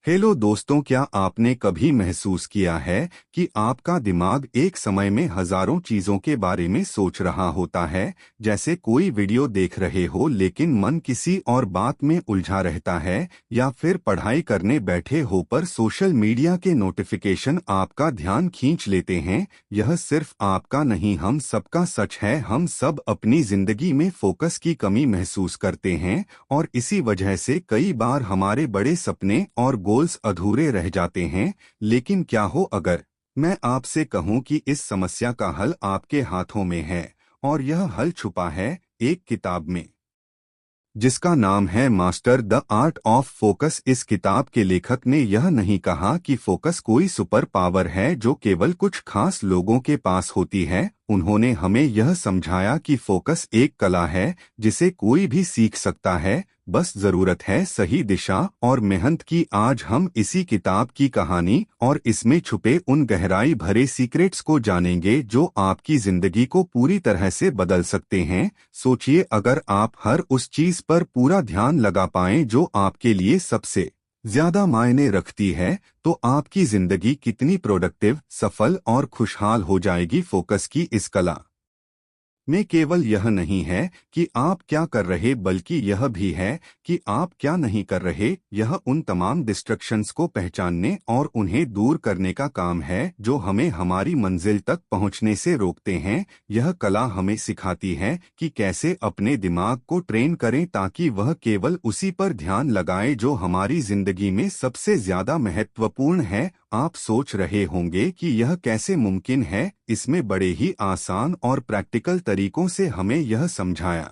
Hello दोस्तों, क्या आपने कभी महसूस किया है कि आपका दिमाग एक समय में हजारों चीजों के बारे में सोच रहा होता है। जैसे कोई वीडियो देख रहे हो लेकिन मन किसी और बात में उलझा रहता है, या फिर पढ़ाई करने बैठे हो पर सोशल मीडिया के नोटिफिकेशन आपका ध्यान खींच लेते हैं। यह सिर्फ आपका नहीं, हम सबका सच है। हम सब अपनी जिंदगी में फोकस की कमी महसूस करते हैं, और इसी वजह से कई बार हमारे बड़े सपने और गोल्स अधूरे रह जाते हैं। लेकिन क्या हो अगर मैं आपसे कहूं कि इस समस्या का हल आपके हाथों में है, और यह हल छुपा है एक किताब में जिसका नाम है master the art of focus. इस किताब के लेखक ने यह नहीं कहा कि फोकस कोई सुपर पावर है जो केवल कुछ खास लोगों के पास होती है। उन्होंने हमें यह समझाया कि फोकस एक कला है जिसे कोई भी सीख सकता है, बस जरूरत है सही दिशा और मेहनत की। आज हम इसी किताब की कहानी और इसमें छुपे उन गहराई भरे सीक्रेट्स को जानेंगे जो आपकी जिंदगी को पूरी तरह से बदल सकते हैं। सोचिए, अगर आप हर उस चीज पर पूरा ध्यान लगा पाएं जो आपके लिए सबसे ज्यादा मायने रखती है, तो आपकी जिंदगी कितनी प्रोडक्टिव, सफल और खुशहाल हो जाएगी। फोकस की इस कला में केवल यह नहीं है कि आप क्या कर रहे, बल्कि यह भी है कि आप क्या नहीं कर रहे। यह उन तमाम डिस्ट्रक्शंस को पहचानने और उन्हें दूर करने का काम है जो हमें हमारी मंजिल तक पहुंचने से रोकते हैं। यह कला हमें सिखाती है कि कैसे अपने दिमाग को ट्रेन करें ताकि वह केवल उसी पर ध्यान लगाए जो हमारी जिंदगी में सबसे ज्यादा महत्वपूर्ण है। आप सोच रहे होंगे कि यह कैसे मुमकिन है। इसमें बड़े ही आसान और प्रैक्टिकल तरीकों से हमें यह समझाया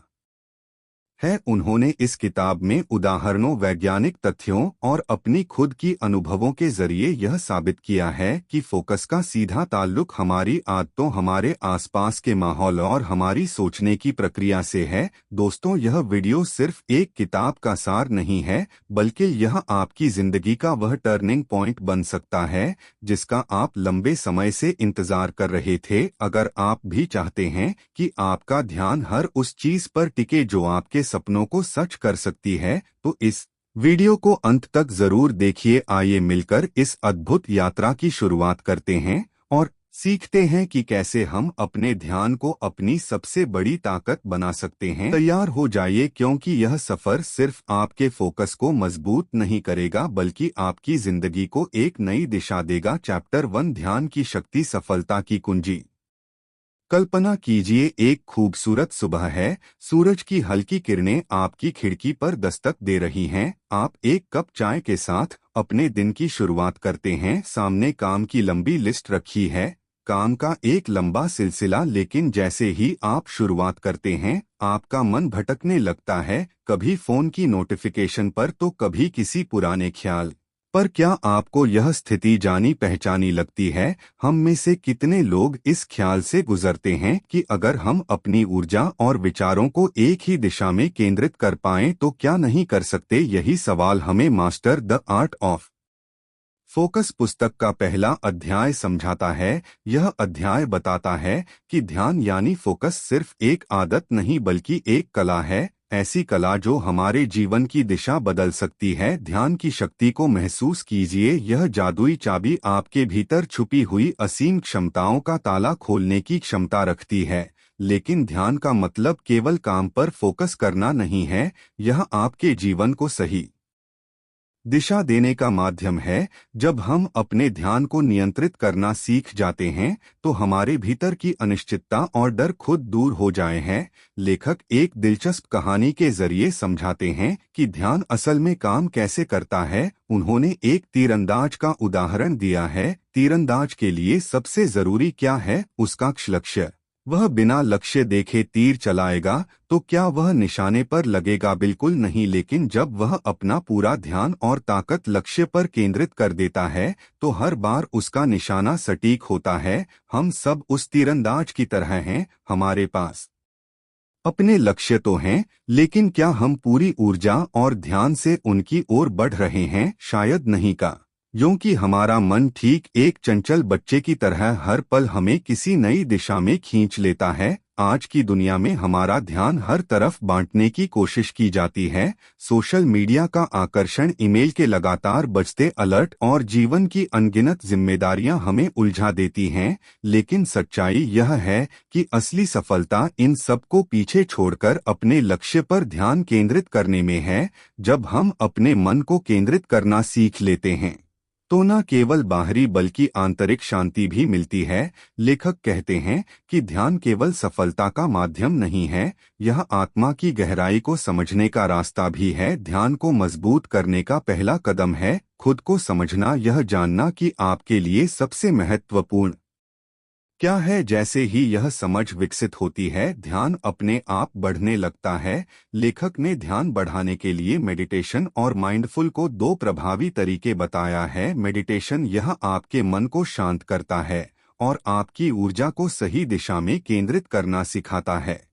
है। उन्होंने इस किताब में उदाहरणों, वैज्ञानिक तथ्यों और अपनी खुद की अनुभवों के जरिए यह साबित किया है कि फोकस का सीधा ताल्लुक हमारी आदतों, हमारे आसपास के माहौल और हमारी सोचने की प्रक्रिया से है। दोस्तों, यह वीडियो सिर्फ एक किताब का सार नहीं है, बल्कि यह आपकी जिंदगी का वह टर्निंग पॉइंट बन सकता है जिसका आप लंबे समय से इंतजार कर रहे थे। अगर आप भी चाहते हैं कि आपका ध्यान हर उस चीज पर टिके जो आपके सपनों को सच कर सकती है, तो इस वीडियो को अंत तक जरूर देखिए। आइए मिलकर इस अद्भुत यात्रा की शुरुआत करते हैं और सीखते हैं कि कैसे हम अपने ध्यान को अपनी सबसे बड़ी ताकत बना सकते हैं। तैयार हो जाइए, क्योंकि यह सफर सिर्फ आपके फोकस को मजबूत नहीं करेगा बल्कि आपकी जिंदगी को एक नई दिशा देगा। चैप्टर 1, ध्यान की शक्ति, सफलता की कुंजी। कल्पना कीजिए, एक खूबसूरत सुबह है। सूरज की हल्की किरणें आपकी खिड़की पर दस्तक दे रही हैं। आप एक कप चाय के साथ अपने दिन की शुरुआत करते हैं। सामने काम की लंबी लिस्ट रखी है, काम का एक लंबा सिलसिला। लेकिन जैसे ही आप शुरुआत करते हैं, आपका मन भटकने लगता है, कभी फोन की नोटिफिकेशन पर तो कभी किसी पुराने ख्याल पर। क्या आपको यह स्थिति जानी पहचानी लगती है? हम में से कितने लोग इस ख्याल से गुजरते हैं कि अगर हम अपनी ऊर्जा और विचारों को एक ही दिशा में केंद्रित कर पाएं तो क्या नहीं कर सकते? यही सवाल हमें master the art of focus पुस्तक का पहला अध्याय समझाता है। यह अध्याय बताता है कि ध्यान यानी फोकस सिर्फ एक आदत नहीं बल्कि एक कला है, ऐसी कला जो हमारे जीवन की दिशा बदल सकती है। ध्यान की शक्ति को महसूस कीजिए, यह जादुई चाबी आपके भीतर छुपी हुई असीम क्षमताओं का ताला खोलने की क्षमता रखती है। लेकिन ध्यान का मतलब केवल काम पर फोकस करना नहीं है, यह आपके जीवन को सही दिशा देने का माध्यम है। जब हम अपने ध्यान को नियंत्रित करना सीख जाते हैं तो हमारे भीतर की अनिश्चितता और डर खुद दूर हो जाए हैं। लेखक एक दिलचस्प कहानी के जरिए समझाते हैं कि ध्यान असल में काम कैसे करता है। उन्होंने एक तीरंदाज का उदाहरण दिया है। तीरंदाज के लिए सबसे जरूरी क्या है? उसका लक्ष्य। वह बिना लक्ष्य देखे तीर चलाएगा तो क्या वह निशाने पर लगेगा? बिल्कुल नहीं। लेकिन जब वह अपना पूरा ध्यान और ताकत लक्ष्य पर केंद्रित कर देता है तो हर बार उसका निशाना सटीक होता है। हम सब उस तीरंदाज की तरह हैं। हमारे पास अपने लक्ष्य तो हैं, लेकिन क्या हम पूरी ऊर्जा और ध्यान से उनकी ओर बढ़ रहे हैं? शायद नहीं का, क्योंकि हमारा मन ठीक एक चंचल बच्चे की तरह हर पल हमें किसी नई दिशा में खींच लेता है। आज की दुनिया में हमारा ध्यान हर तरफ बांटने की कोशिश की जाती है। सोशल मीडिया का आकर्षण, ईमेल के लगातार बजते अलर्ट और जीवन की अनगिनत जिम्मेदारियां हमें उलझा देती हैं। लेकिन सच्चाई यह है कि असली सफलता इन सबको पीछे छोड़कर अपने लक्ष्य पर ध्यान केंद्रित करने में है। जब हम अपने मन को केंद्रित करना सीख लेते हैं तो न केवल बाहरी बल्कि आंतरिक शांति भी मिलती है। लेखक कहते हैं कि ध्यान केवल सफलता का माध्यम नहीं है, यह आत्मा की गहराई को समझने का रास्ता भी है। ध्यान को मजबूत करने का पहला कदम है खुद को समझना, यह जानना कि आपके लिए सबसे महत्वपूर्ण क्या है। जैसे ही यह समझ विकसित होती है, ध्यान अपने आप बढ़ने लगता है। लेखक ने ध्यान बढ़ाने के लिए मेडिटेशन और माइंडफुल को दो प्रभावी तरीके बताया है। मेडिटेशन यह आपके मन को शांत करता है और आपकी ऊर्जा को सही दिशा में केंद्रित करना सिखाता है।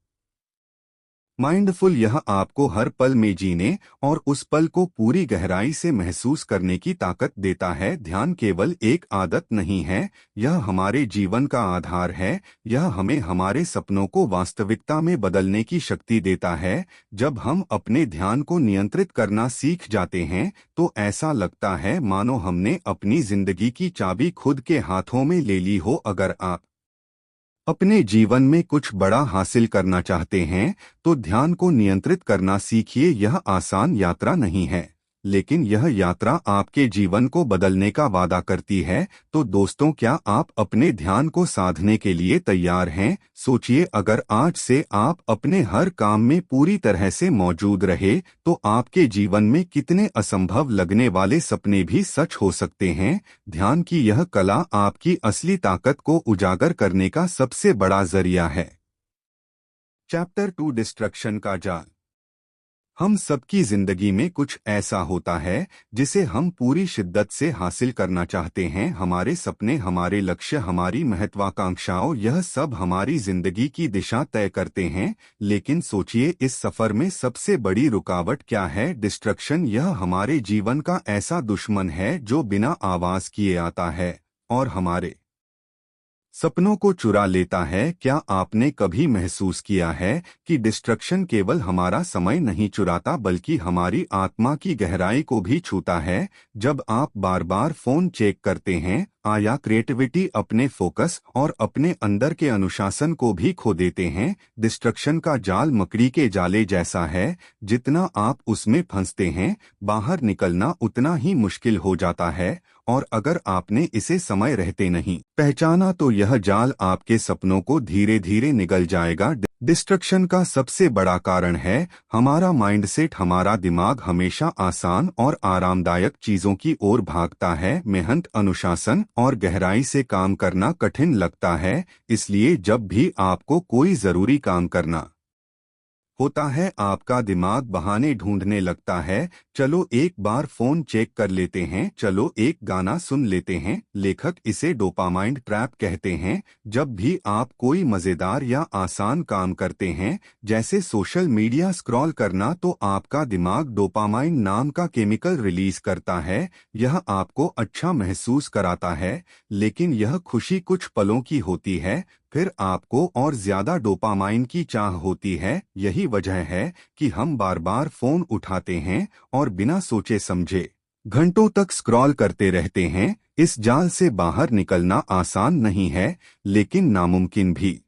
माइंडफुल यह आपको हर पल में जीने और उस पल को पूरी गहराई से महसूस करने की ताकत देता है। ध्यान केवल एक आदत नहीं है, यह हमारे जीवन का आधार है। यह हमें हमारे सपनों को वास्तविकता में बदलने की शक्ति देता है। जब हम अपने ध्यान को नियंत्रित करना सीख जाते हैं तो ऐसा लगता है मानो हमने अपनी जिंदगी की चाबी खुद के हाथों में ले ली हो। अगर आप अपने जीवन में कुछ बड़ा हासिल करना चाहते हैं तो ध्यान को नियंत्रित करना सीखिए। यह आसान यात्रा नहीं है, लेकिन यह यात्रा आपके जीवन को बदलने का वादा करती है। तो दोस्तों, क्या आप अपने ध्यान को साधने के लिए तैयार हैं? सोचिए, अगर आज से आप अपने हर काम में पूरी तरह से मौजूद रहे तो आपके जीवन में कितने असंभव लगने वाले सपने भी सच हो सकते हैं। ध्यान की यह कला आपकी असली ताकत को उजागर करने का सबसे बड़ा जरिया है। चैप्टर 2, डिस्ट्रक्शन का जाल। हम सबकी जिंदगी में कुछ ऐसा होता है जिसे हम पूरी शिद्दत से हासिल करना चाहते हैं। हमारे सपने, हमारे लक्ष्य, हमारी महत्वाकांक्षाओं, यह सब हमारी जिंदगी की दिशा तय करते हैं। लेकिन सोचिए, इस सफर में सबसे बड़ी रुकावट क्या है? डिस्ट्रक्शन। यह हमारे जीवन का ऐसा दुश्मन है जो बिना आवाज किए आता है और हमारे सपनों को चुरा लेता है। क्या आपने कभी महसूस किया है कि डिस्ट्रक्शन केवल हमारा समय नहीं चुराता बल्कि हमारी आत्मा की गहराई को भी छूता है? जब आप बार बार फोन चेक करते हैं या क्रिएटिविटी, अपने फोकस और अपने अंदर के अनुशासन को भी खो देते हैं। डिस्ट्रक्शन का जाल मकड़ी के जाले जैसा है, जितना आप उसमें फंसते हैं बाहर निकलना उतना ही मुश्किल हो जाता है। और अगर आपने इसे समय रहते नहीं पहचाना तो यह जाल आपके सपनों को धीरे धीरे निगल जाएगा। डिस्ट्रक्शन का सबसे बड़ा कारण है हमारा माइंडसेट। हमारा दिमाग हमेशा आसान और आरामदायक चीजों की ओर भागता है। मेहनत, अनुशासन और गहराई से काम करना कठिन लगता है। इसलिए जब भी आपको कोई जरूरी काम करना होता है, आपका दिमाग बहाने ढूंढने लगता है। चलो एक बार फोन चेक कर लेते हैं, चलो एक गाना सुन लेते हैं। लेखक इसे डोपामाइन ट्रैप कहते हैं। जब भी आप कोई मजेदार या आसान काम करते हैं, जैसे सोशल मीडिया स्क्रॉल करना, तो आपका दिमाग डोपामाइन नाम का केमिकल रिलीज करता है। यह आपको अच्छा महसूस कराता है, लेकिन यह खुशी कुछ पलों की होती है, फिर आपको और ज्यादा डोपामाइन की चाह होती है। यही वजह है कि हम बार बार फोन उठाते हैं और बिना सोचे समझे घंटों तक स्क्रॉल करते रहते हैं। इस जाल से बाहर निकलना आसान नहीं है, लेकिन नामुमकिन भी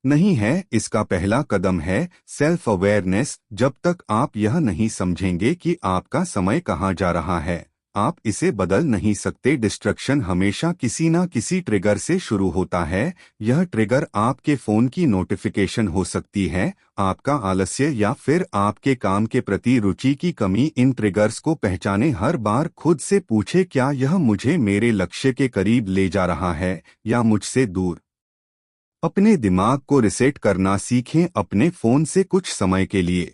नहीं है। इसका पहला कदम है सेल्फ अवेयरनेस। जब तक आप यह नहीं समझेंगे कि आपका समय कहाँ जा रहा है, आप इसे बदल नहीं सकते। डिस्ट्रक्शन हमेशा किसी न किसी ट्रिगर से शुरू होता है। यह ट्रिगर आपके फोन की नोटिफिकेशन हो सकती है, आपका आलस्य, या फिर आपके काम के प्रति रुचि की कमी। इन ट्रिगर्स को पहचाने, हर बार खुद से पूछे, क्या यह मुझे मेरे लक्ष्य के करीब ले जा रहा है या मुझसे दूर? अपने दिमाग को रिसेट करना सीखें। अपने फोन से कुछ समय के लिए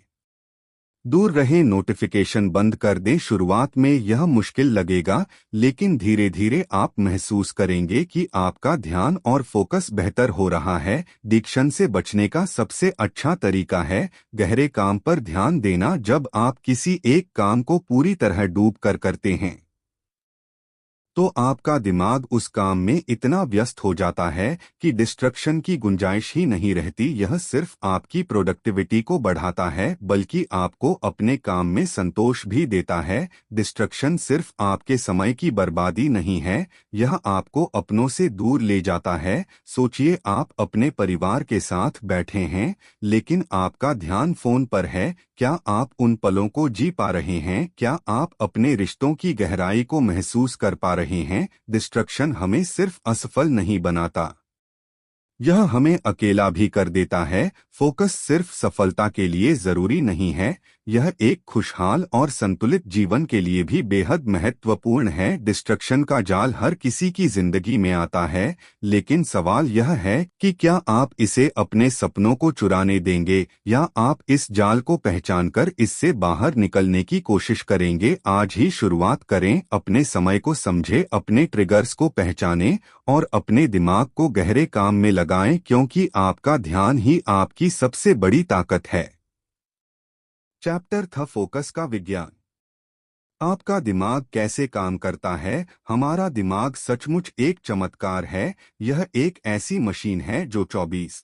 दूर रहे, नोटिफिकेशन बंद कर दें। शुरुआत में यह मुश्किल लगेगा, लेकिन धीरे धीरे आप महसूस करेंगे कि आपका ध्यान और फोकस बेहतर हो रहा है। डिस्ट्रैक्शन से बचने का सबसे अच्छा तरीका है गहरे काम पर ध्यान देना। जब आप किसी एक काम को पूरी तरह डूब कर करते हैं तो आपका दिमाग उस काम में इतना व्यस्त हो जाता है कि डिस्ट्रक्शन की गुंजाइश ही नहीं रहती। यह सिर्फ आपकी प्रोडक्टिविटी को बढ़ाता है बल्कि आपको अपने काम में संतोष भी देता है। डिस्ट्रक्शन सिर्फ आपके समय की बर्बादी नहीं है, यह आपको अपनों से दूर ले जाता है। सोचिए, आप अपने परिवार के साथ बैठे हैं लेकिन आपका ध्यान फोन पर है। क्या आप उन पलों को जी पा रहे हैं? क्या आप अपने रिश्तों की गहराई को महसूस कर पा रहे हैं? डिस्ट्रक्शन हमें सिर्फ असफल नहीं बनाता, यह हमें अकेला भी कर देता है। फोकस सिर्फ सफलता के लिए जरूरी नहीं है, यह एक खुशहाल और संतुलित जीवन के लिए भी बेहद महत्वपूर्ण है। डिस्ट्रक्शन का जाल हर किसी की जिंदगी में आता है, लेकिन सवाल यह है कि क्या आप इसे अपने सपनों को चुराने देंगे या आप इस जाल को पहचानकर इससे बाहर निकलने की कोशिश करेंगे। आज ही शुरुआत करें, अपने समय को समझें, अपने ट्रिगर्स को पहचानें और अपने दिमाग को गहरे काम में लगाएं, क्योंकि आपका ध्यान ही आपकी सबसे बड़ी ताकत है। चैप्टर था फोकस का विज्ञान। आपका दिमाग कैसे काम करता है? हमारा दिमाग सचमुच एक चमत्कार है। यह एक ऐसी मशीन है जो 24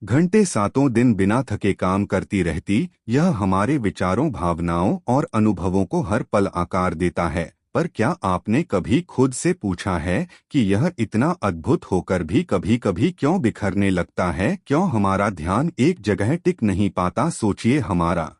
घंटे सातों दिन बिना थके काम करती रहती। यह हमारे विचारों, भावनाओं और अनुभवों को हर पल आकार देता है। पर क्या आपने कभी खुद से पूछा है कि यह इतना अद्भुत होकर भी कभी कभी क्यों बिखरने लगता है? क्यों हमारा ध्यान एक जगह टिक नहीं पाता? सोचिए, हमारा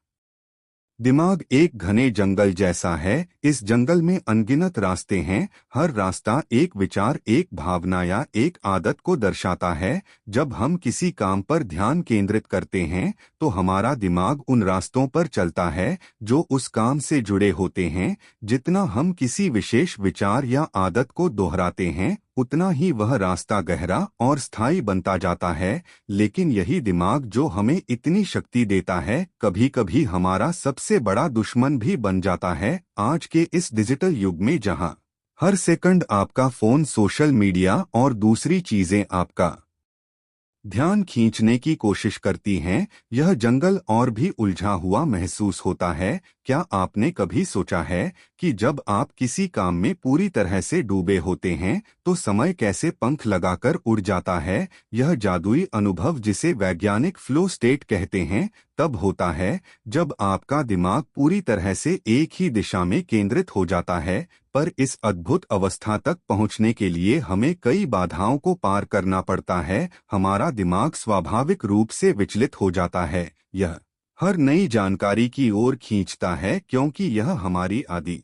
दिमाग एक घने जंगल जैसा है। इस जंगल में अनगिनत रास्ते हैं। हर रास्ता एक विचार, एक भावना या एक आदत को दर्शाता है। जब हम किसी काम पर ध्यान केंद्रित करते हैं तो हमारा दिमाग उन रास्तों पर चलता है जो उस काम से जुड़े होते हैं। जितना हम किसी विशेष विचार या आदत को दोहराते हैं, उतना ही वह रास्ता गहरा और स्थायी बनता जाता है। लेकिन यही दिमाग जो हमें इतनी शक्ति देता है, कभी कभी हमारा सबसे बड़ा दुश्मन भी बन जाता है। आज के इस डिजिटल युग में जहां हर सेकंड आपका फोन, सोशल मीडिया और दूसरी चीजें आपका ध्यान खींचने की कोशिश करती हैं, यह जंगल और भी उलझा हुआ महसूस होता है। क्या आपने कभी सोचा है कि जब आप किसी काम में पूरी तरह से डूबे होते हैं तो समय कैसे पंख लगाकर उड़ जाता है? यह जादुई अनुभव, जिसे वैज्ञानिक फ्लो स्टेट कहते हैं, तब होता है जब आपका दिमाग पूरी तरह से एक ही दिशा में केंद्रित हो जाता है। पर इस अद्भुत अवस्था तक पहुंचने के लिए हमें कई बाधाओं को पार करना पड़ता है। हमारा दिमाग स्वाभाविक रूप से विचलित हो जाता है। यह हर नई जानकारी की ओर खींचता है क्योंकि यह हमारी आदि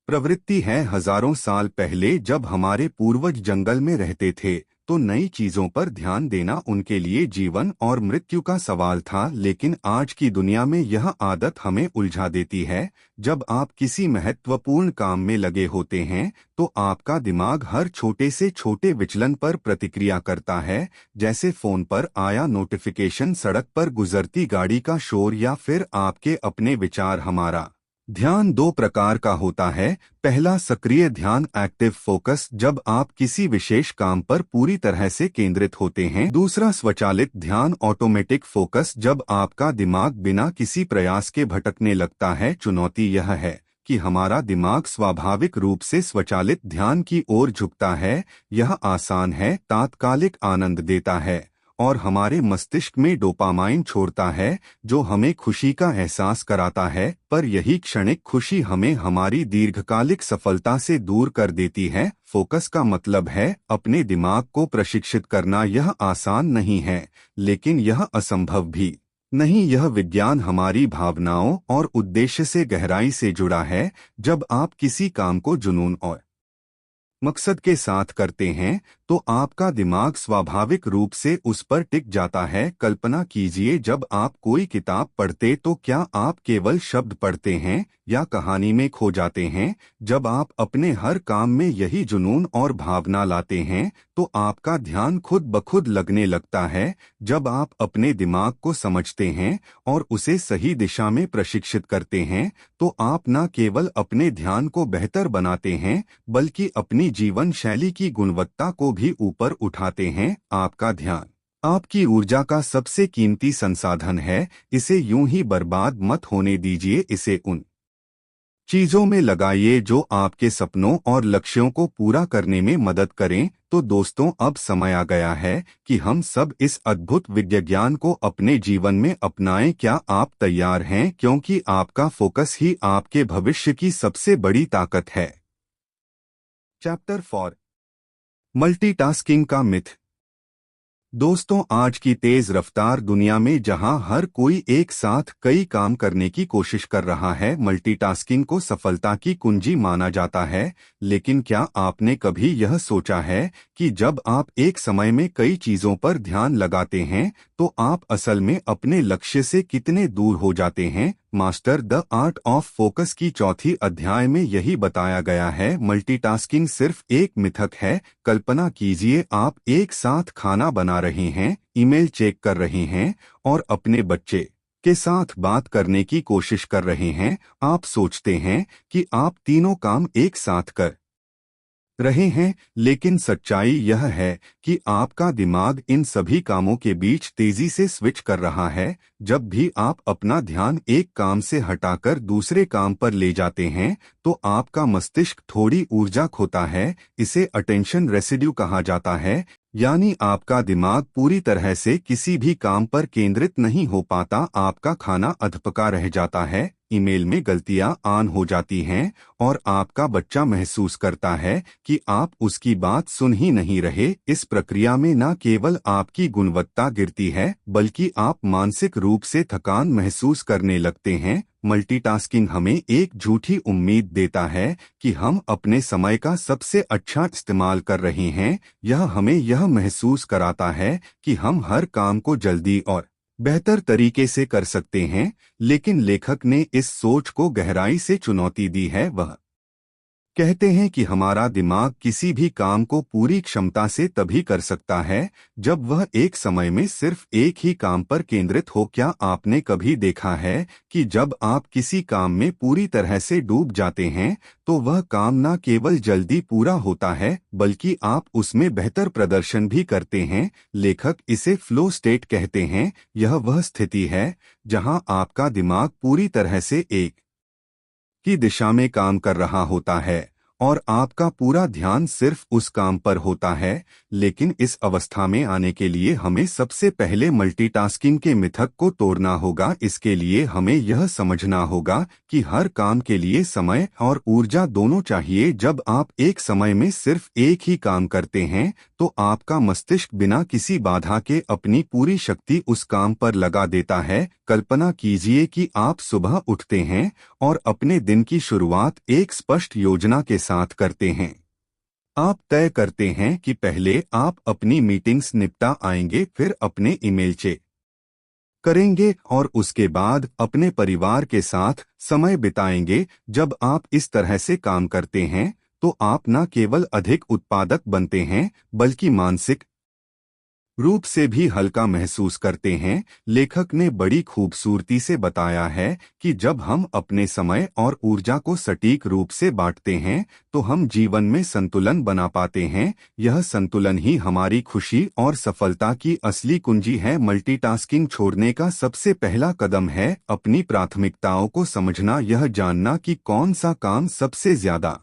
प्रवृत्ति है। हजारों साल पहले जब हमारे पूर्वज जंगल में रहते थे तो नई चीजों पर ध्यान देना उनके लिए जीवन और मृत्यु का सवाल था। लेकिन आज की दुनिया में यह आदत हमें उलझा देती है। जब आप किसी महत्वपूर्ण काम में लगे होते हैं तो आपका दिमाग हर छोटे से छोटे विचलन पर प्रतिक्रिया करता है, जैसे फोन पर आया नोटिफिकेशन, सड़क पर गुजरती गाड़ी का शोर या फिर आपके अपने विचार। हमारा ध्यान दो प्रकार का होता है। पहला, सक्रिय ध्यान, एक्टिव फोकस, जब आप किसी विशेष काम पर पूरी तरह से केंद्रित होते हैं। दूसरा, स्वचालित ध्यान, ऑटोमेटिक फोकस, जब आपका दिमाग बिना किसी प्रयास के भटकने लगता है। चुनौती यह है कि हमारा दिमाग स्वाभाविक रूप से स्वचालित ध्यान की ओर झुकता है। यह आसान है, तात्कालिक आनंद देता है और हमारे मस्तिष्क में डोपामाइन छोड़ता है जो हमें खुशी का एहसास कराता है। पर यही क्षणिक खुशी हमें हमारी दीर्घकालिक सफलता से दूर कर देती है। फोकस का मतलब है अपने दिमाग को प्रशिक्षित करना। यह आसान नहीं है, लेकिन यह असंभव भी नहीं। यह विज्ञान हमारी भावनाओं और उद्देश्य से गहराई से जुड़ा है। जब आप किसी काम को जुनून और मकसद के साथ करते हैं तो आपका दिमाग स्वाभाविक रूप से उस पर टिक जाता है। कल्पना कीजिए, जब आप कोई किताब पढ़ते तो क्या आप केवल शब्द पढ़ते हैं या कहानी में खो जाते हैं? जब आप अपने हर काम में यही जुनून और भावना लाते हैं तो आपका ध्यान खुद ब खुद लगने लगता है। जब आप अपने दिमाग को समझते हैं और उसे सही दिशा में प्रशिक्षित करते हैं तो आप न केवल अपने ध्यान को बेहतर बनाते हैं बल्कि अपनी जीवन शैली की गुणवत्ता को भी ऊपर उठाते हैं। आपका ध्यान आपकी ऊर्जा का सबसे कीमती संसाधन है। इसे यूं ही बर्बाद मत होने दीजिए। इसे उन चीजों में लगाइए जो आपके सपनों और लक्ष्यों को पूरा करने में मदद करें। तो दोस्तों, अब समय आ गया है कि हम सब इस अद्भुत विज्ञान को अपने जीवन में अपनाएं। क्या आप तैयार हैं? क्योंकि आपका फोकस ही आपके भविष्य की सबसे बड़ी ताकत है। चैप्टर 4, मल्टीटास्किंग का मिथ। दोस्तों, आज की तेज रफ्तार दुनिया में जहां हर कोई एक साथ कई काम करने की कोशिश कर रहा है, मल्टीटास्किंग को सफलता की कुंजी माना जाता है। लेकिन क्या आपने कभी यह सोचा है कि जब आप एक समय में कई चीजों पर ध्यान लगाते हैं तो आप असल में अपने लक्ष्य से कितने दूर हो जाते हैं? Master the art of focus की चौथी अध्याय में यही बताया गया है। मल्टीटास्किंग सिर्फ एक मिथक है। कल्पना कीजिए, आप एक साथ खाना बना रहे हैं, ईमेल चेक कर रहे हैं और अपने बच्चे के साथ बात करने की कोशिश कर रहे हैं। आप सोचते हैं कि आप तीनों काम एक साथ कर रहे हैं, लेकिन सच्चाई यह है कि आपका दिमाग इन सभी कामों के बीच तेजी से स्विच कर रहा है। जब भी आप अपना ध्यान एक काम से हटाकर दूसरे काम पर ले जाते हैं तो आपका मस्तिष्क थोड़ी ऊर्जा खोता है। इसे अटेंशन रेसिड्यू कहा जाता है, यानी आपका दिमाग पूरी तरह से किसी भी काम पर केंद्रित नहीं हो पाता। आपका खाना अधपका रह जाता है, ईमेल में गलतियां ऑन हो जाती हैं और आपका बच्चा महसूस करता है कि आप उसकी बात सुन ही नहीं रहे। इस प्रक्रिया में न केवल आपकी गुणवत्ता गिरती है, बल्कि आप मानसिक रूप से थकान महसूस करने लगते हैं। मल्टीटास्किंग हमें एक झूठी उम्मीद देता है कि हम अपने समय का सबसे अच्छा इस्तेमाल कर रहे हैं। यह हमें यह महसूस कराता है कि हम हर काम को जल्दी और बेहतर तरीके से कर सकते हैं। लेकिन लेखक ने इस सोच को गहराई से चुनौती दी है। वह कहते हैं कि हमारा दिमाग किसी भी काम को पूरी क्षमता से तभी कर सकता है जब वह एक समय में सिर्फ एक ही काम पर केंद्रित हो। क्या आपने कभी देखा है कि जब आप किसी काम में पूरी तरह से डूब जाते हैं तो वह काम न केवल जल्दी पूरा होता है, बल्कि आप उसमें बेहतर प्रदर्शन भी करते हैं? लेखक इसे फ्लो स्टेट कहते हैं। यह वह स्थिति है जहां आपका दिमाग पूरी तरह से एक की दिशा में काम कर रहा होता है और आपका पूरा ध्यान सिर्फ उस काम पर होता है। लेकिन इस अवस्था में आने के लिए हमें सबसे पहले मल्टीटास्किंग के मिथक को तोड़ना होगा। इसके लिए हमें यह समझना होगा कि हर काम के लिए समय और ऊर्जा दोनों चाहिए। जब आप एक समय में सिर्फ एक ही काम करते हैं तो आपका मस्तिष्क बिना किसी बाधा के अपनी पूरी शक्ति उस काम पर लगा देता है। कल्पना कीजिए कि आप सुबह उठते हैं और अपने दिन की शुरुआत एक स्पष्ट योजना के साथ करते हैं। आप तय करते हैं कि पहले आप अपनी मीटिंग्स निपटा आएंगे, फिर अपने ईमेल चेक करेंगे और उसके बाद अपने परिवार के साथ समय बिताएंगे। जब आप इस तरह से काम करते हैं तो आप न केवल अधिक उत्पादक बनते हैं, बल्कि मानसिक रूप से भी हल्का महसूस करते हैं। लेखक ने बड़ी खूबसूरती से बताया है कि जब हम अपने समय और ऊर्जा को सटीक रूप से बांटते हैं तो हम जीवन में संतुलन बना पाते हैं। यह संतुलन ही हमारी खुशी और सफलता की असली कुंजी है। मल्टीटास्किंग छोड़ने का सबसे पहला कदम है अपनी प्राथमिकताओं को समझना। यह जानना कि कौन सा काम सबसे ज्यादा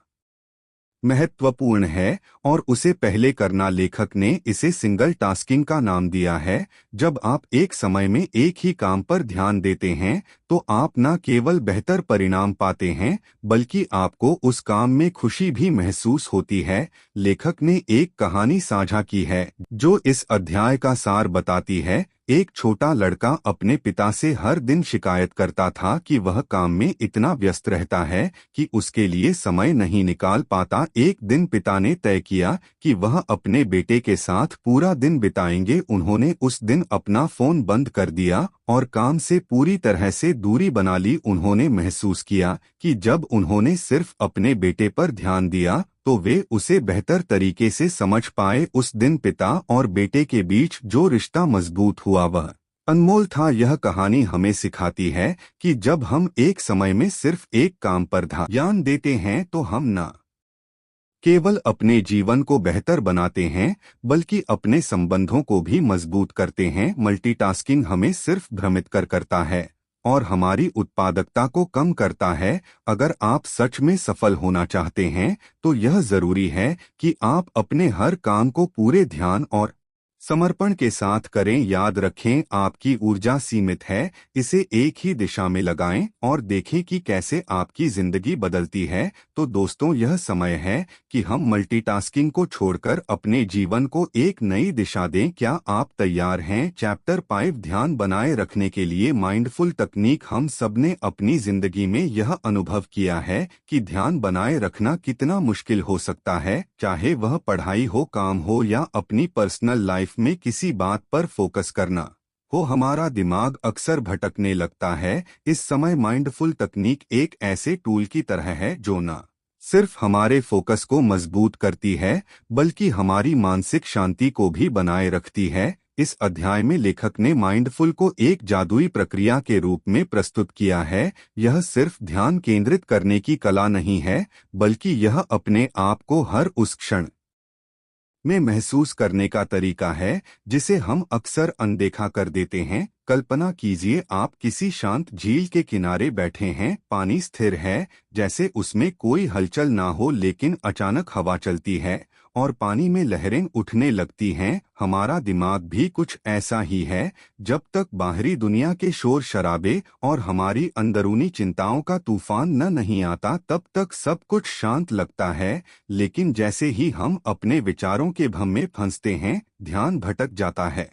महत्वपूर्ण है और उसे पहले करना। लेखक ने इसे सिंगल टास्किंग का नाम दिया है। जब आप एक समय में एक ही काम पर ध्यान देते हैं तो आप न केवल बेहतर परिणाम पाते हैं, बल्कि आपको उस काम में खुशी भी महसूस होती है। लेखक ने एक कहानी साझा की है जो इस अध्याय का सार बताती है। एक छोटा लड़का अपने पिता से हर दिन शिकायत करता था कि वह काम में इतना व्यस्त रहता है कि उसके लिए समय नहीं निकाल पाता। एक दिन पिता ने तय किया कि वह अपने बेटे के साथ पूरा दिन बिताएंगे। उन्होंने उस दिन अपना फोन बंद कर दिया और काम से पूरी तरह से दूरी बना ली। उन्होंने महसूस किया कि जब उन्होंने सिर्फ अपने बेटे पर ध्यान दिया तो वे उसे बेहतर तरीके से समझ पाए। उस दिन पिता और बेटे के बीच जो रिश्ता मजबूत हुआ वह अनमोल था। यह कहानी हमें सिखाती है कि जब हम एक समय में सिर्फ एक काम पर ध्यान देते हैं तो हम न केवल अपने जीवन को बेहतर बनाते हैं, बल्कि अपने संबंधों को भी मजबूत करते हैं। मल्टीटास्किंग हमें सिर्फ भ्रमित करता है। और हमारी उत्पादकता को कम करता है। अगर आप सच में सफल होना चाहते हैं तो यह जरूरी है कि आप अपने हर काम को पूरे ध्यान और समर्पण के साथ करें। याद रखें, आपकी ऊर्जा सीमित है। इसे एक ही दिशा में लगाएं और देखें कि कैसे आपकी जिंदगी बदलती है। तो दोस्तों, यह समय है कि हम मल्टीटास्किंग को छोड़कर अपने जीवन को एक नई दिशा दें। क्या आप तैयार हैं? चैप्टर 5, ध्यान बनाए रखने के लिए माइंडफुल तकनीक। हम सबने अपनी जिंदगी में यह अनुभव किया है कि ध्यान बनाए रखना कितना मुश्किल हो सकता है, चाहे वह पढ़ाई हो, काम हो या अपनी पर्सनल लाइफ में किसी बात पर फोकस करना हो। हमारा दिमाग अक्सर भटकने लगता है। इस समय माइंडफुल तकनीक एक ऐसे टूल की तरह है जो न सिर्फ हमारे फोकस को मजबूत करती है बल्कि हमारी मानसिक शांति को भी बनाए रखती है। इस अध्याय में लेखक ने माइंडफुल को एक जादुई प्रक्रिया के रूप में प्रस्तुत किया है। यह सिर्फ ध्यान केंद्रित करने की कला नहीं है, बल्कि यह अपने आप को हर उस क्षण में महसूस करने का तरीका है जिसे हम अक्सर अनदेखा कर देते हैं। कल्पना कीजिए, आप किसी शांत झील के किनारे बैठे हैं। पानी स्थिर है, जैसे उसमें कोई हलचल ना हो, लेकिन अचानक हवा चलती है और पानी में लहरें उठने लगती हैं। हमारा दिमाग भी कुछ ऐसा ही है। जब तक बाहरी दुनिया के शोर शराबे और हमारी अंदरूनी चिंताओं का तूफान नहीं आता, तब तक सब कुछ शांत लगता है। लेकिन जैसे ही हम अपने विचारों के भ्रम में फंसते हैं, ध्यान भटक जाता है।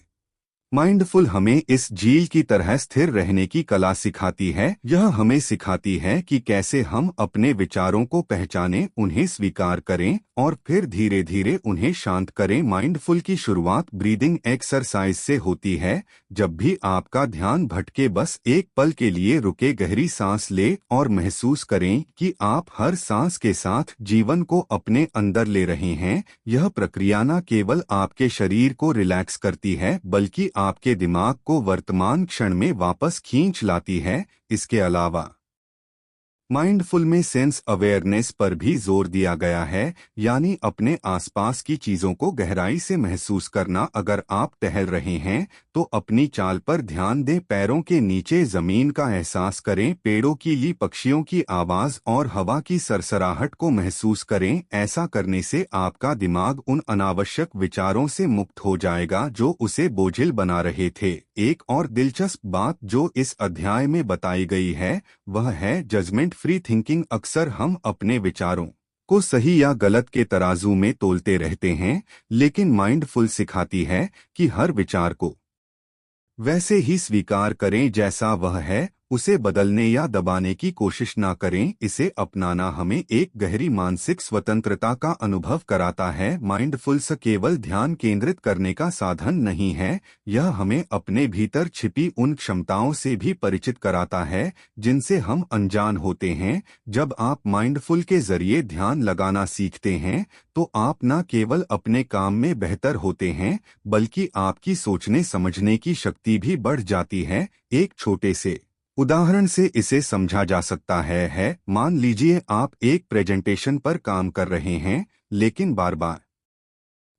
माइंडफुल हमें इस झील की तरह स्थिर रहने की कला सिखाती है। यह हमें सिखाती है कि कैसे हम अपने विचारों को पहचानें, उन्हें स्वीकार करें और फिर धीरे धीरे उन्हें शांत करें। माइंडफुल की शुरुआत ब्रीदिंग एक्सरसाइज से होती है। जब भी आपका ध्यान भटके, बस एक पल के लिए रुके, गहरी सांस ले और महसूस करें कि आप हर सांस के साथ जीवन को अपने अंदर ले रहे हैं। यह प्रक्रिया न केवल आपके शरीर को रिलैक्स करती है बल्कि आपके दिमाग को वर्तमान क्षण में वापस खींच लाती है। इसके अलावा माइंडफुल में सेंस अवेयरनेस पर भी जोर दिया गया है, यानी अपने आसपास की चीजों को गहराई से महसूस करना। अगर आप टहल रहे हैं तो अपनी चाल पर ध्यान दें, पैरों के नीचे जमीन का एहसास करें, पेड़ों की ली, पक्षियों की आवाज और हवा की सरसराहट को महसूस करें। ऐसा करने से आपका दिमाग उन अनावश्यक विचारों से मुक्त हो जाएगा जो उसे बोझिल बना रहे थे। एक और दिलचस्प बात जो इस अध्याय में बताई गई है वह है जजमेंट फ्री थिंकिंग। अक्सर हम अपने विचारों को सही या गलत के तराजू में तोलते रहते हैं, लेकिन माइंडफुल सिखाती है कि हर विचार को वैसे ही स्वीकार करें जैसा वह है। उसे बदलने या दबाने की कोशिश ना करें। इसे अपनाना हमें एक गहरी मानसिक स्वतंत्रता का अनुभव कराता है। माइंडफुलनेस केवल ध्यान केंद्रित करने का साधन नहीं है, यह हमें अपने भीतर छिपी उन क्षमताओं से भी परिचित कराता है जिनसे हम अनजान होते हैं। जब आप माइंडफुल के जरिए ध्यान लगाना सीखते हैं तो आप न केवल अपने काम में बेहतर होते हैं बल्कि आपकी सोचने समझने की शक्ति भी बढ़ जाती है। एक छोटे से उदाहरण से इसे समझा जा सकता है। मान लीजिए आप एक प्रेजेंटेशन पर काम कर रहे हैं, लेकिन बार बार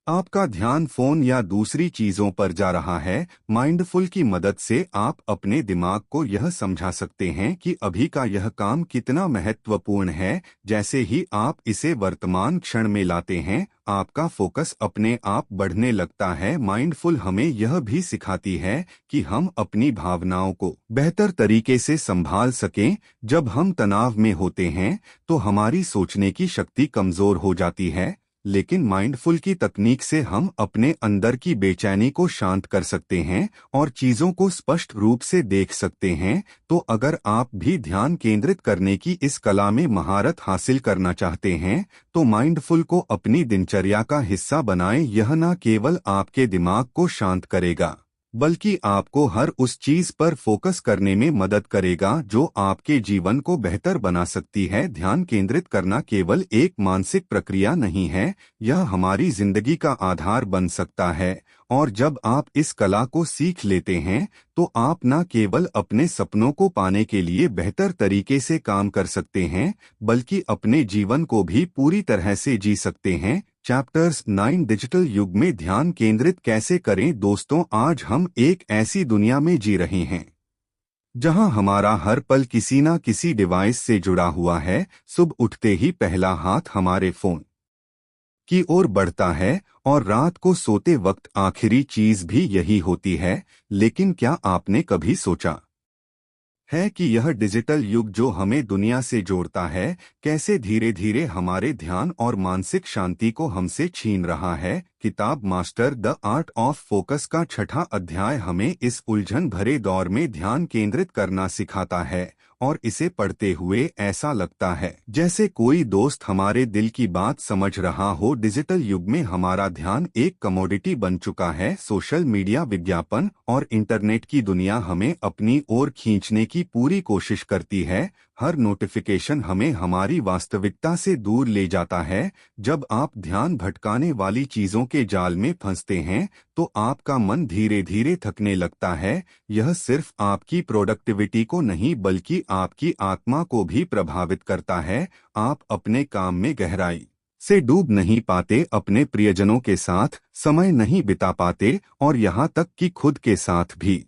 आपका ध्यान फोन या दूसरी चीजों पर जा रहा है। माइंडफुल की मदद से आप अपने दिमाग को यह समझा सकते हैं कि अभी का यह काम कितना महत्वपूर्ण है। जैसे ही आप इसे वर्तमान क्षण में लाते हैं, आपका फोकस अपने आप बढ़ने लगता है। माइंडफुल हमें यह भी सिखाती है कि हम अपनी भावनाओं को बेहतर तरीके से संभाल सकें। जब हम तनाव में होते हैं तो हमारी सोचने की शक्ति कमजोर हो जाती है, लेकिन माइंडफुल की तकनीक से हम अपने अंदर की बेचैनी को शांत कर सकते हैं और चीजों को स्पष्ट रूप से देख सकते हैं। तो अगर आप भी ध्यान केंद्रित करने की इस कला में महारत हासिल करना चाहते हैं तो माइंडफुल को अपनी दिनचर्या का हिस्सा बनाएं। यह न केवल आपके दिमाग को शांत करेगा बल्कि आपको हर उस चीज पर फोकस करने में मदद करेगा जो आपके जीवन को बेहतर बना सकती है। ध्यान केंद्रित करना केवल एक मानसिक प्रक्रिया नहीं है, यह हमारी जिंदगी का आधार बन सकता है। और जब आप इस कला को सीख लेते हैं तो आप न केवल अपने सपनों को पाने के लिए बेहतर तरीके से काम कर सकते हैं बल्कि अपने जीवन को भी पूरी तरह से जी सकते हैं। चैप्टर्स 9, डिजिटल युग में ध्यान केंद्रित कैसे करें। दोस्तों, आज हम एक ऐसी दुनिया में जी रहे हैं जहां हमारा हर पल किसी ना किसी डिवाइस से जुड़ा हुआ है। सुबह उठते ही पहला हाथ हमारे फोन की ओर बढ़ता है और रात को सोते वक्त आखिरी चीज भी यही होती है। लेकिन क्या आपने कभी सोचा है कि यह डिजिटल युग जो हमें दुनिया से जोड़ता है, कैसे धीरे धीरे हमारे ध्यान और मानसिक शांति को हमसे छीन रहा है। किताब master the art of focus का छठा अध्याय हमें इस उलझन भरे दौर में ध्यान केंद्रित करना सिखाता है, और इसे पढ़ते हुए ऐसा लगता है जैसे कोई दोस्त हमारे दिल की बात समझ रहा हो। डिजिटल युग में हमारा ध्यान एक कमोडिटी बन चुका है। सोशल मीडिया, विज्ञापन और इंटरनेट की दुनिया हमें अपनी ओर खींचने की पूरी कोशिश करती है। हर नोटिफिकेशन हमें हमारी वास्तविकता से दूर ले जाता है। जब आप ध्यान भटकाने वाली चीजों के जाल में फंसते हैं तो आपका मन धीरे धीरे थकने लगता है। यह सिर्फ आपकी प्रोडक्टिविटी को नहीं बल्कि आपकी आत्मा को भी प्रभावित करता है। आप अपने काम में गहराई से डूब नहीं पाते, अपने प्रियजनों के साथ समय नहीं बिता पाते और यहाँ तक कि खुद के साथ भी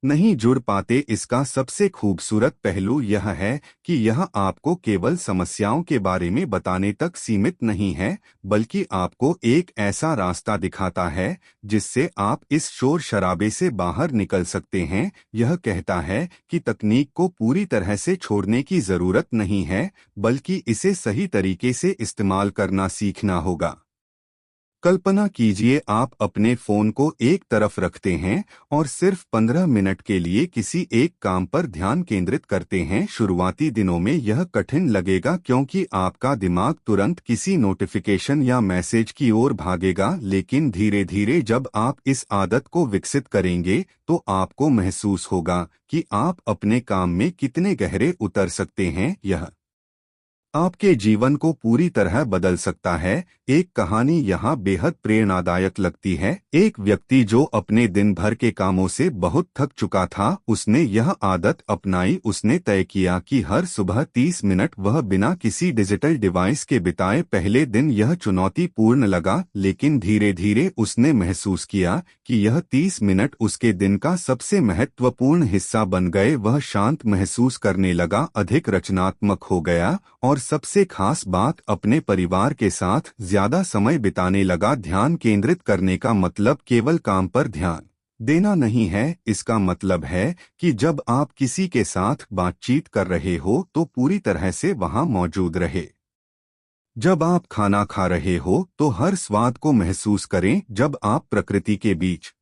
नहीं जुड़ पाते। इसका सबसे खूबसूरत पहलू यह है कि यह आपको केवल समस्याओं के बारे में बताने तक सीमित नहीं है, बल्कि आपको एक ऐसा रास्ता दिखाता है जिससे आप इस शोर शराबे से बाहर निकल सकते हैं। यह कहता है कि तकनीक को पूरी तरह से छोड़ने की जरूरत नहीं है, बल्कि इसे सही तरीके से इस्तेमाल करना सीखना होगा। कल्पना कीजिए आप अपने फोन को एक तरफ रखते हैं और सिर्फ 15 मिनट के लिए किसी एक काम पर ध्यान केंद्रित करते हैं। शुरुआती दिनों में यह कठिन लगेगा क्योंकि आपका दिमाग तुरंत किसी नोटिफिकेशन या मैसेज की ओर भागेगा, लेकिन धीरे धीरे जब आप इस आदत को विकसित करेंगे तो आपको महसूस होगा कि आप अपने काम में कितने गहरे उतर सकते हैं। यह आपके जीवन को पूरी तरह बदल सकता है। एक कहानी यहाँ बेहद प्रेरणादायक लगती है। एक व्यक्ति जो अपने दिन भर के कामों से बहुत थक चुका था, उसने यह आदत अपनाई। उसने तय किया कि हर सुबह 30 मिनट वह बिना किसी डिजिटल डिवाइस के बिताए। पहले दिन यह चुनौतीपूर्ण लगा, लेकिन धीरे धीरे उसने महसूस किया कि यह 30 मिनट उसके दिन का सबसे महत्वपूर्ण हिस्सा बन गए। वह शांत महसूस करने लगा, अधिक रचनात्मक हो गया और सबसे खास बात, अपने परिवार के साथ ज्यादा समय बिताने लगा। ध्यान केंद्रित करने का मतलब केवल काम पर ध्यान देना नहीं है। इसका मतलब है कि जब आप किसी के साथ बातचीत कर रहे हो तो पूरी तरह से वहां मौजूद रहे। जब आप खाना खा रहे हो तो हर स्वाद को महसूस करें। जब आप प्रकृति के बीच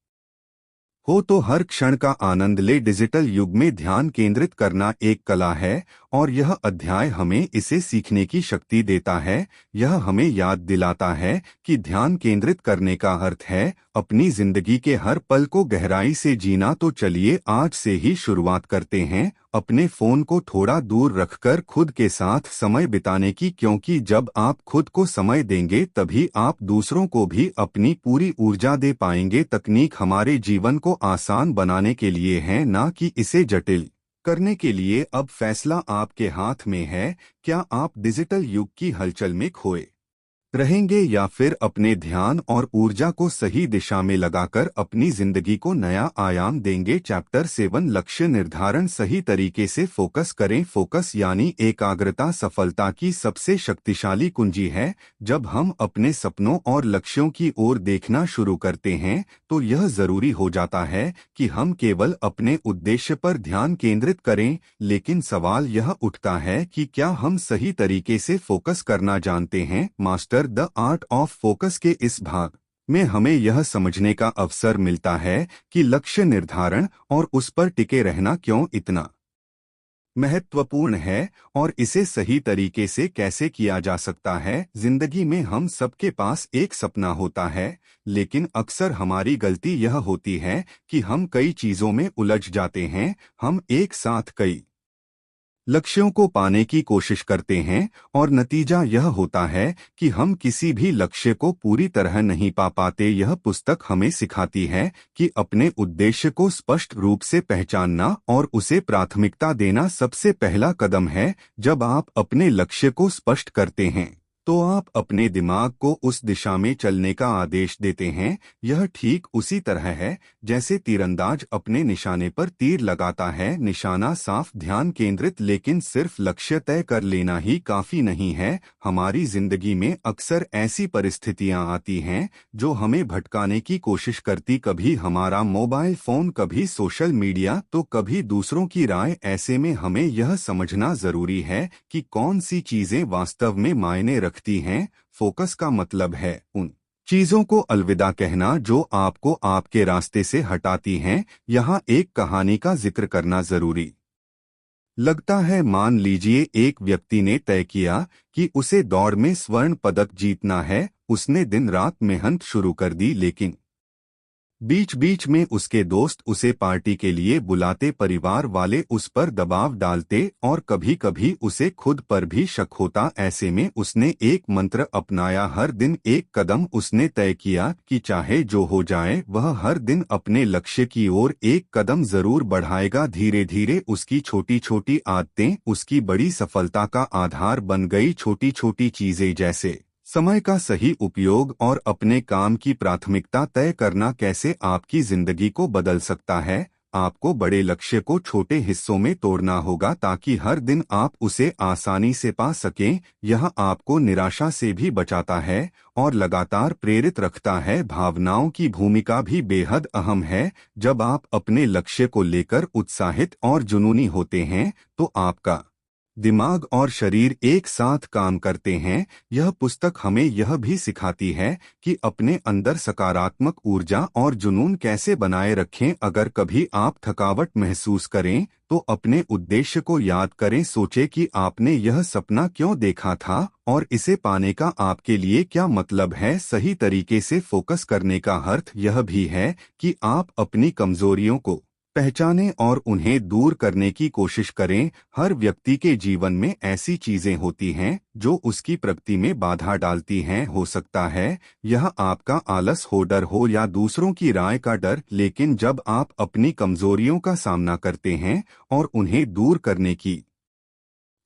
हो तो हर क्षण का आनंद ले। डिजिटल युग में ध्यान केंद्रित करना एक कला है और यह अध्याय हमें इसे सीखने की शक्ति देता है। यह हमें याद दिलाता है कि ध्यान केंद्रित करने का अर्थ है अपनी जिंदगी के हर पल को गहराई से जीना। तो चलिए आज से ही शुरुआत करते हैं अपने फोन को थोड़ा दूर रखकर खुद के साथ समय बिताने की, क्योंकि जब आप खुद को समय देंगे तभी आप दूसरों को भी अपनी पूरी ऊर्जा दे पाएंगे। तकनीक हमारे जीवन को आसान बनाने के लिए है, ना कि इसे जटिल करने के लिए। अब फैसला आपके हाथ में है। क्या आप डिजिटल युग की हलचल में खोए रहेंगे या फिर अपने ध्यान और ऊर्जा को सही दिशा में लगाकर अपनी जिंदगी को नया आयाम देंगे। चैप्टर 7, लक्ष्य निर्धारण। सही तरीके से फोकस करें। फोकस यानी एकाग्रता सफलता की सबसे शक्तिशाली कुंजी है। जब हम अपने सपनों और लक्ष्यों की ओर देखना शुरू करते हैं तो यह जरूरी हो जाता है कि हम केवल अपने उद्देश्य पर ध्यान केंद्रित करें। लेकिन सवाल यह उठता है कि क्या हम सही तरीके से फोकस करना जानते हैं। Master the art of focus के इस भाग में हमें यह समझने का अवसर मिलता है कि लक्ष्य निर्धारण और उस पर टिके रहना क्यों इतना महत्वपूर्ण है और इसे सही तरीके से कैसे किया जा सकता है। जिंदगी में हम सबके पास एक सपना होता है, लेकिन अक्सर हमारी गलती यह होती है कि हम कई चीजों में उलझ जाते हैं। हम एक साथ कई लक्ष्यों को पाने की कोशिश करते हैं और नतीजा यह होता है कि हम किसी भी लक्ष्य को पूरी तरह नहीं पा पाते। यह पुस्तक हमें सिखाती है कि अपने उद्देश्य को स्पष्ट रूप से पहचानना और उसे प्राथमिकता देना सबसे पहला कदम है। जब आप अपने लक्ष्य को स्पष्ट करते हैं तो आप अपने दिमाग को उस दिशा में चलने का आदेश देते हैं। यह ठीक उसी तरह है जैसे तीरंदाज अपने निशाने पर तीर लगाता है। निशाना साफ, ध्यान केंद्रित, लेकिन सिर्फ लक्ष्य तय कर लेना ही काफी नहीं है। हमारी जिंदगी में अक्सर ऐसी परिस्थितियां आती हैं जो हमें भटकाने की कोशिश करती, कभी हमारा मोबाइल फोन, कभी सोशल मीडिया, तो कभी दूसरों की राय। ऐसे में हमें यह समझना जरूरी है कि कौन सी चीजें वास्तव में मायने रखती हैं। फोकस का मतलब है उन चीजों को अलविदा कहना जो आपको आपके रास्ते से हटाती हैं। यहाँ एक कहानी का जिक्र करना जरूरी लगता है। मान लीजिए एक व्यक्ति ने तय किया कि उसे दौड़ में स्वर्ण पदक जीतना है। उसने दिन रात मेहनत शुरू कर दी, लेकिन बीच बीच में उसके दोस्त उसे पार्टी के लिए बुलाते, परिवार वाले उस पर दबाव डालते और कभी कभी उसे खुद पर भी शक होता। ऐसे में उसने एक मंत्र अपनाया। हर दिन एक कदम। उसने तय किया कि चाहे जो हो जाए, वह हर दिन अपने लक्ष्य की ओर एक कदम जरूर बढ़ाएगा। धीरे धीरे उसकी छोटी छोटी आदतें उसकी बड़ी सफलता का आधार बन गई। छोटी छोटी चीजें जैसे समय का सही उपयोग और अपने काम की प्राथमिकता तय करना कैसे आपकी जिंदगी को बदल सकता है। आपको बड़े लक्ष्य को छोटे हिस्सों में तोड़ना होगा ताकि हर दिन आप उसे आसानी से पा सकें। यह आपको निराशा से भी बचाता है और लगातार प्रेरित रखता है। भावनाओं की भूमिका भी बेहद अहम है। जब आप अपने लक्ष्य को लेकर उत्साहित और जुनूनी होते हैं तो आपका दिमाग और शरीर एक साथ काम करते हैं। यह पुस्तक हमें यह भी सिखाती है कि अपने अंदर सकारात्मक ऊर्जा और जुनून कैसे बनाए रखें। अगर कभी आप थकावट महसूस करें तो अपने उद्देश्य को याद करें। सोचें कि आपने यह सपना क्यों देखा था और इसे पाने का आपके लिए क्या मतलब है। सही तरीके से फोकस करने का अर्थ यह भी है कि आप अपनी कमजोरियों को पहचानें और उन्हें दूर करने की कोशिश करें। हर व्यक्ति के जीवन में ऐसी चीजें होती हैं जो उसकी प्रगति में बाधा डालती हैं। हो सकता है यह आपका आलस हो, डर हो या दूसरों की राय का डर, लेकिन जब आप अपनी कमजोरियों का सामना करते हैं और उन्हें दूर करने की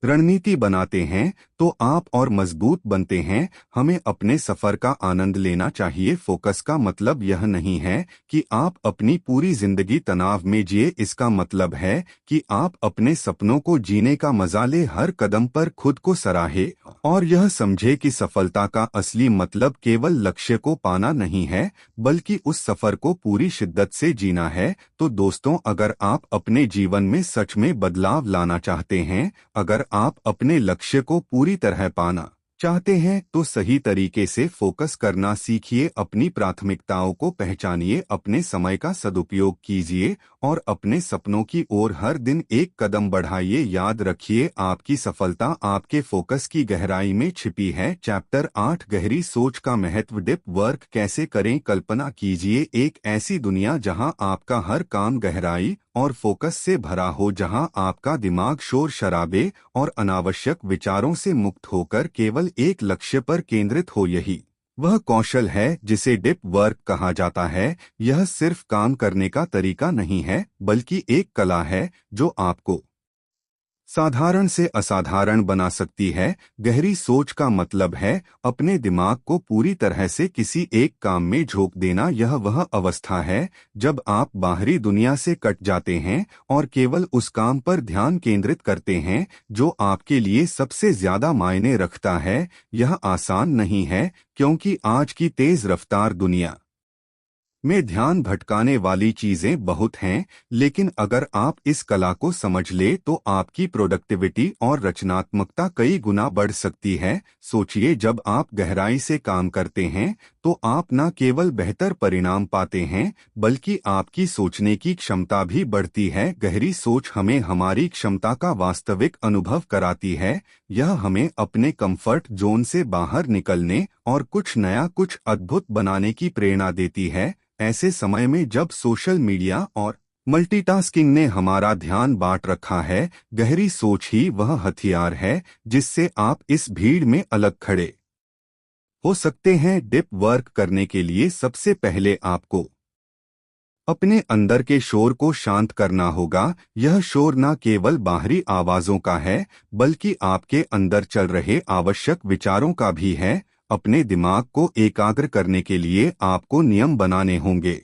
रणनीति बनाते हैं तो आप और मजबूत बनते हैं। हमें अपने सफर का आनंद लेना चाहिए। फोकस का मतलब यह नहीं है कि आप अपनी पूरी जिंदगी तनाव में जिए। इसका मतलब है कि आप अपने सपनों को जीने का मजा ले, हर कदम पर खुद को सराहे और यह समझे कि सफलता का असली मतलब केवल लक्ष्य को पाना नहीं है बल्कि उस सफर को पूरी शिद्दत से जीना है। तो दोस्तों, अगर आप अपने जीवन में सच में बदलाव लाना चाहते हैं, अगर आप अपने लक्ष्य को पूरी तरह पाना चाहते हैं तो सही तरीके से फोकस करना सीखिए। अपनी प्राथमिकताओं को पहचानिए, अपने समय का सदुपयोग कीजिए और अपने सपनों की ओर हर दिन एक कदम बढ़ाइए। याद रखिए, आपकी सफलता आपके फोकस की गहराई में छिपी है। चैप्टर 8, गहरी सोच का महत्व। डीप वर्क कैसे करें। कल्पना कीजिए एक ऐसी दुनिया जहां आपका हर काम गहराई और फोकस से भरा हो, जहां आपका दिमाग शोर शराबे और अनावश्यक विचारों से मुक्त होकर केवल एक लक्ष्य पर केंद्रित हो। यही वह कौशल है जिसे डीप वर्क कहा जाता है। यह सिर्फ काम करने का तरीका नहीं है बल्कि एक कला है जो आपको साधारण से असाधारण बना सकती है। गहरी सोच का मतलब है अपने दिमाग को पूरी तरह से किसी एक काम में झोंक देना। यह वह अवस्था है जब आप बाहरी दुनिया से कट जाते हैं और केवल उस काम पर ध्यान केंद्रित करते हैं जो आपके लिए सबसे ज्यादा मायने रखता है। यह आसान नहीं है क्योंकि आज की तेज रफ्तार दुनिया में ध्यान भटकाने वाली चीजें बहुत हैं, लेकिन अगर आप इस कला को समझ ले तो आपकी प्रोडक्टिविटी और रचनात्मकता कई गुना बढ़ सकती है। सोचिए, जब आप गहराई से काम करते हैं तो आप न केवल बेहतर परिणाम पाते हैं बल्कि आपकी सोचने की क्षमता भी बढ़ती है। गहरी सोच हमें हमारी क्षमता का वास्तविक अनुभव कराती है। यह हमें अपने कंफर्ट जोन से बाहर निकलने और कुछ नया, कुछ अद्भुत बनाने की प्रेरणा देती है। ऐसे समय में जब सोशल मीडिया और मल्टीटास्किंग ने हमारा ध्यान बांट रखा है, गहरी सोच ही वह हथियार है जिससे आप इस भीड़ में अलग खड़े हो सकते हैं। डीप वर्क करने के लिए सबसे पहले आपको अपने अंदर के शोर को शांत करना होगा। यह शोर न केवल बाहरी आवाजों का है, बल्कि आपके अंदर चल रहे आवश्यक विचारों का भी है। अपने दिमाग को एकाग्र करने के लिए आपको नियम बनाने होंगे।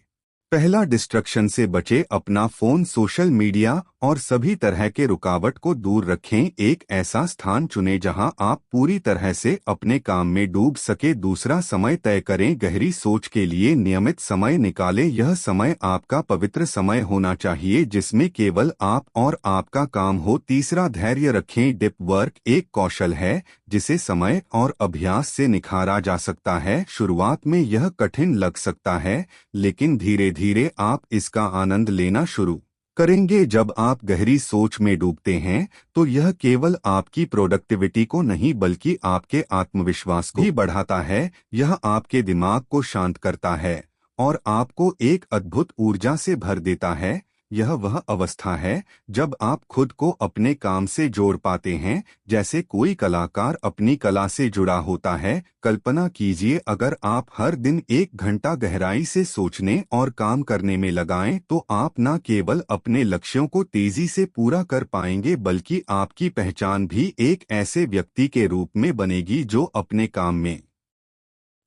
पहला, डिस्ट्रक्शन से बचे। अपना फोन, सोशल मीडिया और सभी तरह के रुकावट को दूर रखें। एक ऐसा स्थान चुनें जहां आप पूरी तरह से अपने काम में डूब सके। दूसरा, समय तय करें। गहरी सोच के लिए नियमित समय निकालें। यह समय आपका पवित्र समय होना चाहिए जिसमें केवल आप और आपका काम हो। तीसरा, धैर्य रखें। डीप वर्क एक कौशल है जिसे समय और अभ्यास से निखारा जा सकता है। शुरुआत में यह कठिन लग सकता है, लेकिन धीरे धीरे आप इसका आनंद लेना शुरू करेंगे। जब आप गहरी सोच में डूबते हैं तो यह केवल आपकी प्रोडक्टिविटी को नहीं बल्कि आपके आत्मविश्वास को भी बढ़ाता है। यह आपके दिमाग को शांत करता है और आपको एक अद्भुत ऊर्जा से भर देता है। यह वह अवस्था है जब आप खुद को अपने काम से जोड़ पाते हैं, जैसे कोई कलाकार अपनी कला से जुड़ा होता है। कल्पना कीजिए, अगर आप हर दिन 1 घंटा गहराई से सोचने और काम करने में लगाएं तो आप न केवल अपने लक्ष्यों को तेजी से पूरा कर पाएंगे बल्कि आपकी पहचान भी एक ऐसे व्यक्ति के रूप में बनेगी जो अपने काम में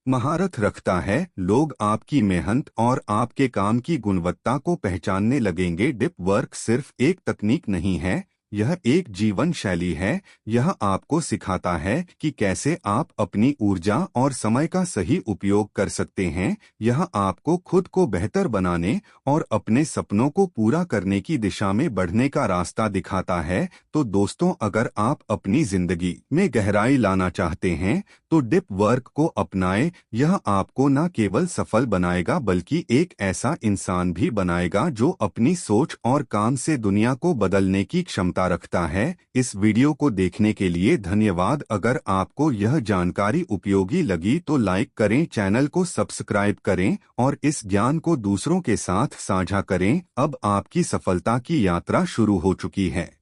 महारत रखता है। लोग आपकी मेहनत और आपके काम की गुणवत्ता को पहचानने लगेंगे। डीप वर्क सिर्फ एक तकनीक नहीं है, यह एक जीवन शैली है। यह आपको सिखाता है कि कैसे आप अपनी ऊर्जा और समय का सही उपयोग कर सकते हैं। यह आपको खुद को बेहतर बनाने और अपने सपनों को पूरा करने की दिशा में बढ़ने का रास्ता दिखाता है। तो दोस्तों, अगर आप अपनी जिंदगी में गहराई लाना चाहते हैं तो डीप वर्क को अपनाएं। यह आपको न केवल सफल बनाएगा बल्कि एक ऐसा इंसान भी बनाएगा जो अपनी सोच और काम से दुनिया को बदलने की क्षमता रखता है। इस वीडियो को देखने के लिए धन्यवाद। अगर आपको यह जानकारी उपयोगी लगी तो लाइक करें, चैनल को सब्सक्राइब करें और इस ज्ञान को दूसरों के साथ साझा करें। अब आपकी सफलता की यात्रा शुरू हो चुकी है।